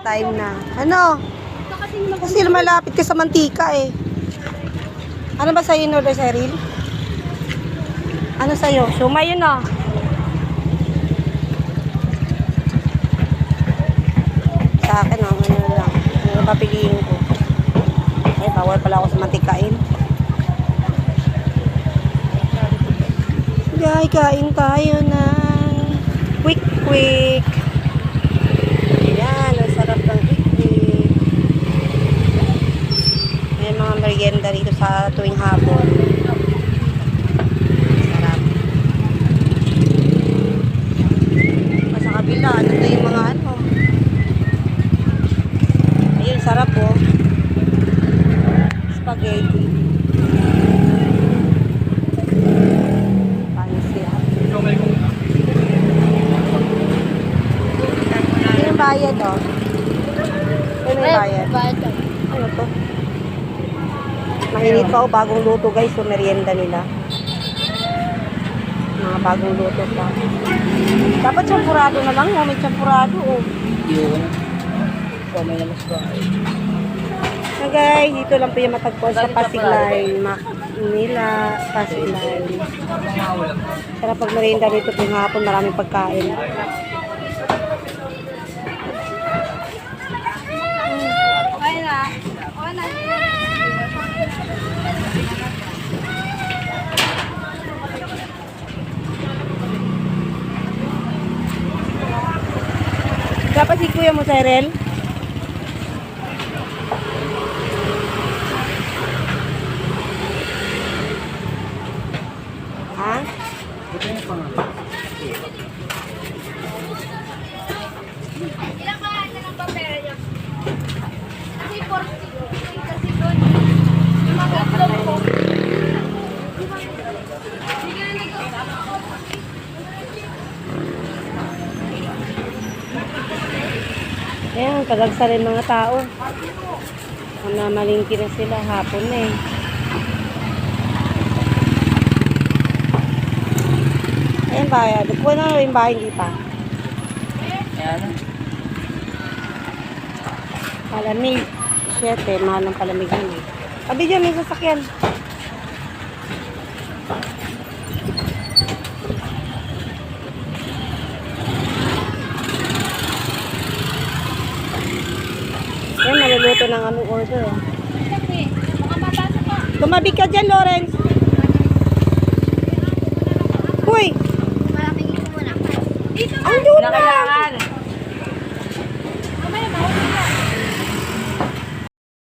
Time na. Ano? Kasi malapit ka sa mantika eh. Ano ba sa'yo in order, Cheryl? Ano sa'yo? Shumay yun oh. Sa akin oh, ano lang. Ano papiliin ko? Ay, bawal pala ako sa mantikain. Guys, kain tayo ng quick. Ayan, ang sarap ng quick. May mga merienda rito sa tuwing hapon. Sarap. Sa kabila, ano na yung mga ano. Ayun, sarap oh. Spaghetti. Bayad oh. Ano yung bayad? Ano to? Mainit pa oh, bagong luto guys, so merienda nila. Mga bagong luto pa. Dapat champurado na lang, oh, may champurado oh. So guys, dito lang po yung matagpuan sa Pasig Line, Manila, Pasig Line. Sarap pag merienda dito po yung hapon, maraming pagkain. Dapat si kuya mo, Cyril? Ha? Ilang kahit ng papel niya? Kasi 40. Kasi doon. Yung mga vlog ko. Sige na nito. Ayan, kalagsa rin mga tao. Mamalingki na sila, hapon na eh. Ayan ba, nagkuha na rin ba, hindi pa? Ayan. Palamig. Siyete, mahal ng palamig yun eh. Sabi dyan, may sasakyan. Ayan, maluluto ng aming order. Oh. Mga mabasa po. Tumabig ka dyan, Lawrence. Uy! Malaking ito muna. Dito Ang dulo! Kailangan.